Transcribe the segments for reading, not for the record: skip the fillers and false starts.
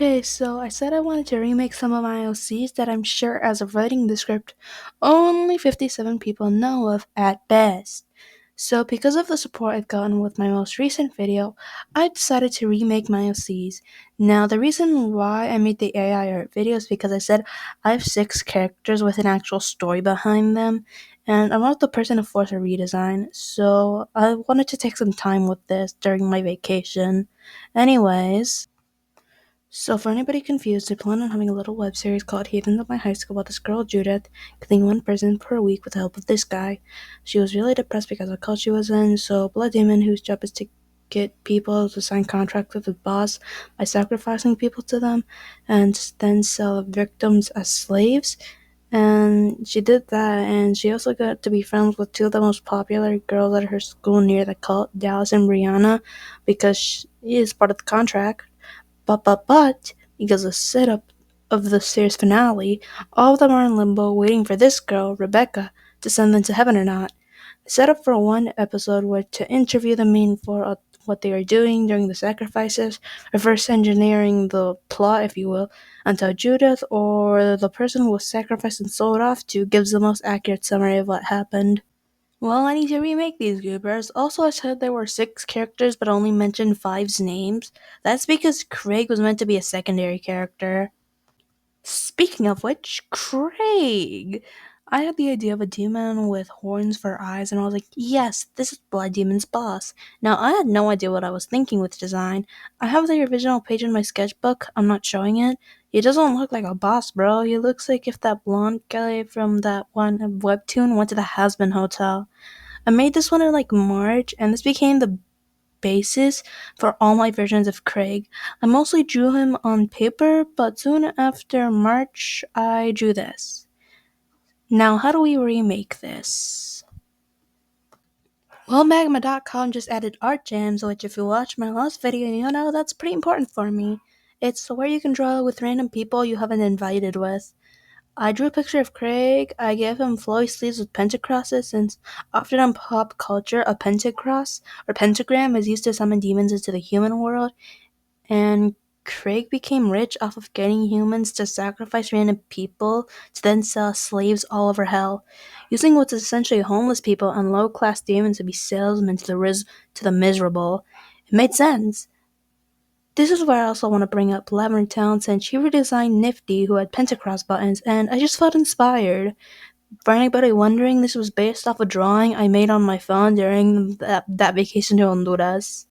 Okay, so I said I wanted to remake some of my OCs that I'm sure, as of writing the script, only 57 people know of at best. So, because of the support I've gotten with my most recent video, I decided to remake my OCs. Now, the reason why I made the AI art video is because I said I have 6 characters with an actual story behind them, and I'm not the person to force a redesign, so I wanted to take some time with this during my vacation. Anyways. So, for anybody confused, I plan on having a little web series called Heathens at My High School about this girl, Judith, killing one person per week with the help of this guy. She was really depressed because of the cult she was in, so Blood Demon, whose job is to get people to sign contracts with the boss by sacrificing people to them and then sell victims as slaves. And she did that, and she also got to be friends with 2 of the most popular girls at her school near the cult, Dallas and Brianna, because she is part of the contract. But, because the setup of the series finale, all of them are in limbo waiting for this girl, Rebecca, to send them to heaven or not. The setup for one episode was to interview the main for what they are doing during the sacrifices, reverse engineering the plot, if you will, until Judith or the person who was sacrificed and sold off to gives the most accurate summary of what happened. Well, I need to remake these goobers. Also, I said there were 6 characters, but only mentioned Five's names. That's because Craig was meant to be a secondary character. Speaking of which, Craig! I had the idea of a demon with horns for eyes, and I was like, yes, this is Blood Demon's boss. Now, I had no idea what I was thinking with design. I have the original page in my sketchbook. I'm not showing it. He doesn't look like a boss, bro. He looks like if that blonde guy from that one webtoon went to the Hasbin Hotel. I made this one in like March, and this became the basis for all my versions of Craig. I mostly drew him on paper, but soon after March, I drew this. Now, how do we remake this? Well, Magma.com just added art jams, which, if you watch my last video, you know that's pretty important for me. It's where you can draw with random people you haven't invited with. I drew a picture of Craig. I gave him flowy sleeves with pentacrosses, since often in pop culture, a pentacross or pentagram is used to summon demons into the human world, and Craig became rich off of getting humans to sacrifice random people to then sell slaves all over hell, using what's essentially homeless people and low-class demons to be salesmen to the miserable. It made sense. This is where I also want to bring up Labyrinth Town, since she redesigned Nifty, who had Pentacross buttons, and I just felt inspired. For anybody wondering, this was based off a drawing I made on my phone during that vacation to Honduras.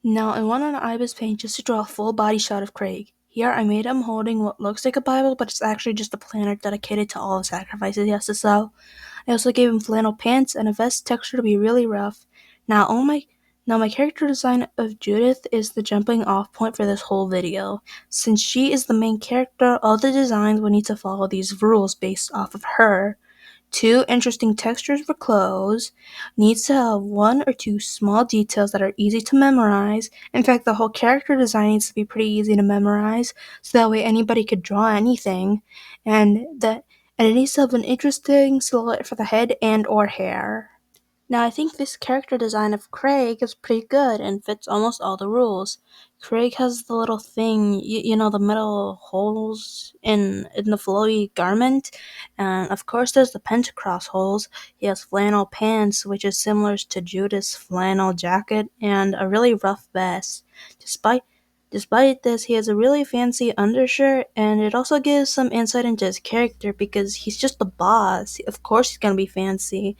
Now, I went on Ibis Paint just to draw a full body shot of Craig. Here, I made him holding what looks like a Bible, but it's actually just a planner dedicated to all the sacrifices he has to sell. I also gave him flannel pants and a vest texture to be really rough. Now, my character design of Judith is the jumping off point for this whole video. Since she is the main character, all the designs will need to follow these rules based off of her. 2 interesting textures for clothes, needs to have 1 or 2 small details that are easy to memorize. In fact, the whole character design needs to be pretty easy to memorize, so that way anybody could draw anything, and it needs to have an interesting silhouette for the head and or hair. Now, I think this character design of Craig is pretty good and fits almost all the rules. Craig has the little thing, the metal holes in the flowy garment, and of course there's the pentacross holes. He has flannel pants, which is similar to Judas' flannel jacket, and a really rough vest. Despite this, he has a really fancy undershirt, and it also gives some insight into his character because he's just the boss. Of course he's gonna be fancy,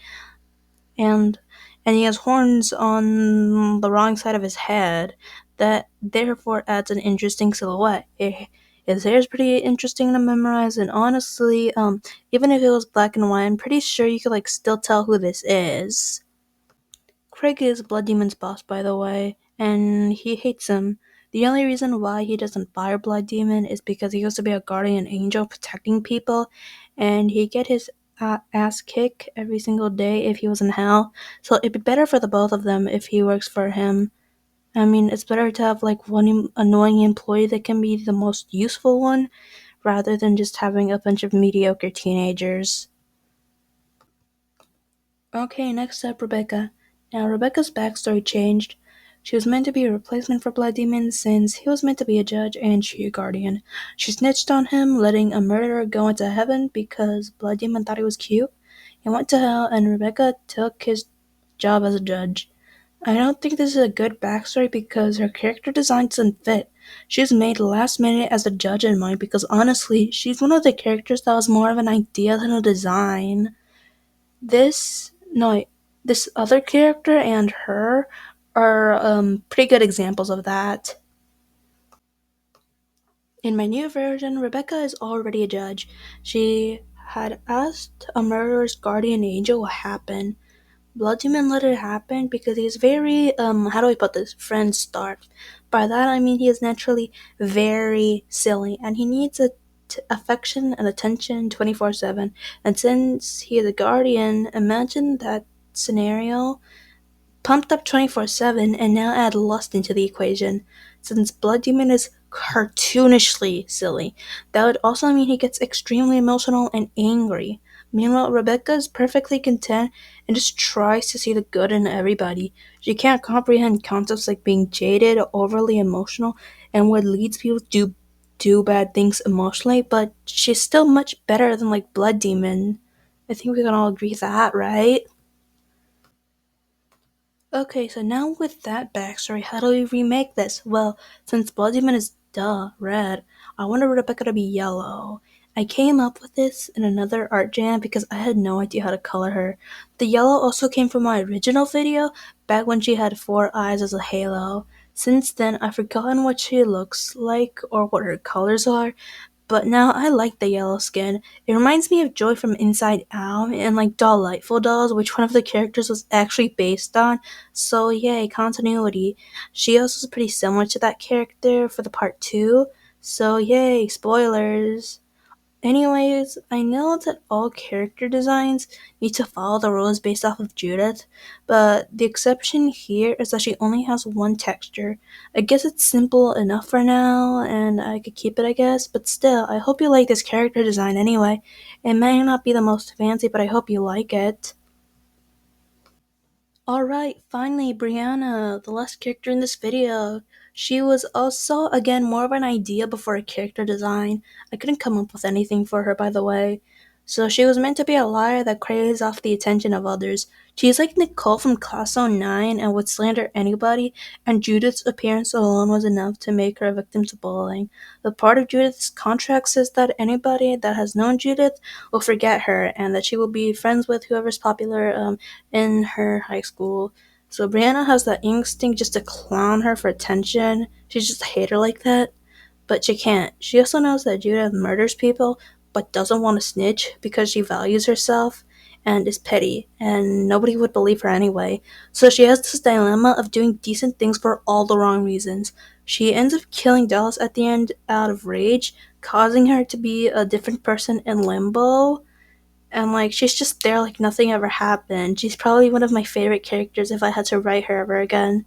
and he has horns on the wrong side of his head that therefore adds an interesting silhouette. His hair is pretty interesting to memorize, and honestly, even if it was black and white, I'm pretty sure you could still tell who this is. Craig is Blood Demon's boss, by the way, and he hates him. The only reason why he doesn't fire Blood Demon is because he used to be a guardian angel protecting people, and he'd get his ass kicked every single day if he was in hell. So it'd be better for the both of them if he works for him. I mean, it's better to have one annoying employee that can be the most useful one, rather than just having a bunch of mediocre teenagers. Okay, next up, Rebecca. Now, Rebecca's backstory changed. She was meant to be a replacement for Blood Demon since he was meant to be a judge and she a guardian. She snitched on him, letting a murderer go into heaven because Blood Demon thought he was cute. He went to hell and Rebecca took his job as a judge. I don't think this is a good backstory because her character design doesn't fit. She was made last minute as a judge in mind because honestly, she's one of the characters that was more of an idea than a design. This no, this other character and her are pretty good examples of that. In my new version, Rebecca is already a judge. She had asked a murderer's guardian angel what happened. Blood Demon let it happen because he's very, how do I put this? Friend starved. By that I mean he is naturally very silly and he needs affection and attention 24/7. And since he is a guardian, imagine that scenario pumped up 24/7 and now add lust into the equation. Since Blood Demon is cartoonishly silly, that would also mean he gets extremely emotional and angry. Meanwhile, Rebecca is perfectly content and just tries to see the good in everybody. She can't comprehend concepts like being jaded or overly emotional and what leads people to do bad things emotionally, but she's still much better than like Blood Demon. I think we can all agree that, right? Okay, so now with that backstory, how do we remake this? Well, since Blood Demon is red, I wanted Rebecca to be yellow. I came up with this in another art jam because I had no idea how to color her. The yellow also came from my original video, back when she had 4 eyes as a halo. Since then, I've forgotten what she looks like or what her colors are, but now I like the yellow skin. It reminds me of Joy from Inside Out and like Delightful Dolls, which one of the characters was actually based on. So yay, continuity. She also is pretty similar to that character for the part 2. So yay, spoilers. Anyways, I know that all character designs need to follow the rules based off of Judith, but the exception here is that she only has one texture. I guess it's simple enough for now, and I could keep it, I guess, but still, I hope you like this character design anyway. It may not be the most fancy, but I hope you like it. Alright, finally, Brianna, the last character in this video. She was also, again, more of an idea before a character design. I couldn't come up with anything for her, by the way. So she was meant to be a liar that craves off the attention of others. She's like Nicole from Class 09 and would slander anybody, and Judith's appearance alone was enough to make her a victim to bullying. The part of Judith's contract says that anybody that has known Judith will forget her, and that she will be friends with whoever's popular, in her high school. So Brianna has that instinct just to clown her for attention. She's just a hater like that. But she can't. She also knows that Judith murders people, but doesn't want to snitch because she values herself and is petty, and nobody would believe her anyway. So she has this dilemma of doing decent things for all the wrong reasons. She ends up killing Dallas at the end out of rage, causing her to be a different person in limbo, and like she's just there like nothing ever happened. She's probably one of my favorite characters if I had to write her ever again.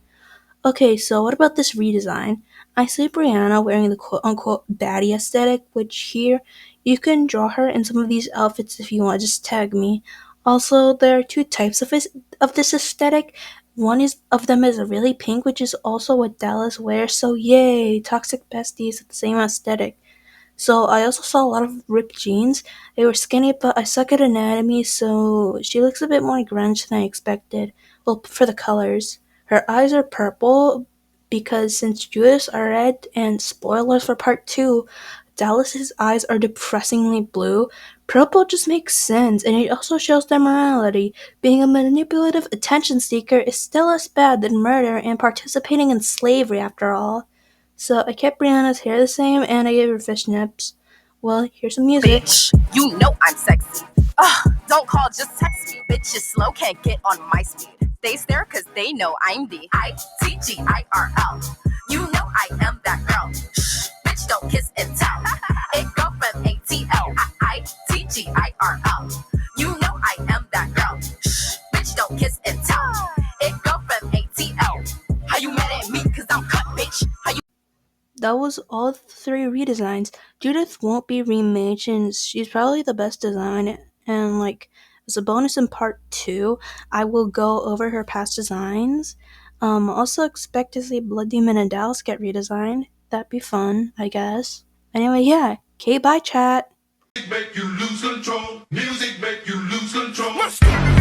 Okay, so what about this redesign? I see Brianna wearing the quote unquote baddie aesthetic, which here you can draw her in some of these outfits if you want, just tag me. Also, there are two types of this aesthetic. One is of them is really pink, which is also what Dallas wears, so yay, toxic besties with the same aesthetic. So I also saw a lot of ripped jeans. They were skinny, but I suck at anatomy, so she looks a bit more grunge than I expected. Well, for the colors. Her eyes are purple because since Judas are red, and spoilers for part 2, Dallas's eyes are depressingly blue. Purple just makes sense, and it also shows their morality. Being a manipulative attention seeker is still as bad than murder and participating in slavery after all. So I kept Brianna's hair the same and I gave her fishnets. Well, here's some music. Bitch, you know I'm sexy. Don't call, just text me. Bitch is slow, can't get on my speed. They stare cause they know I'm the ITGIRL. You know I am that girl. Shh, bitch, don't kiss and tell. It go from ATL. ITGIRL. You know I am that girl. Shh, bitch, don't kiss and tell. It go from ATL. How you mad at me cause I'm cut, bitch? How you That was all 3 redesigns. Judith won't be remade since she's probably the best design, and like as a bonus in part 2, I will go over her past designs. Also expect to see Blood Demon and Dallas get redesigned. That'd be fun, I guess. Anyway, yeah. Okay, bye, chat. Make you lose control. Music make you lose control.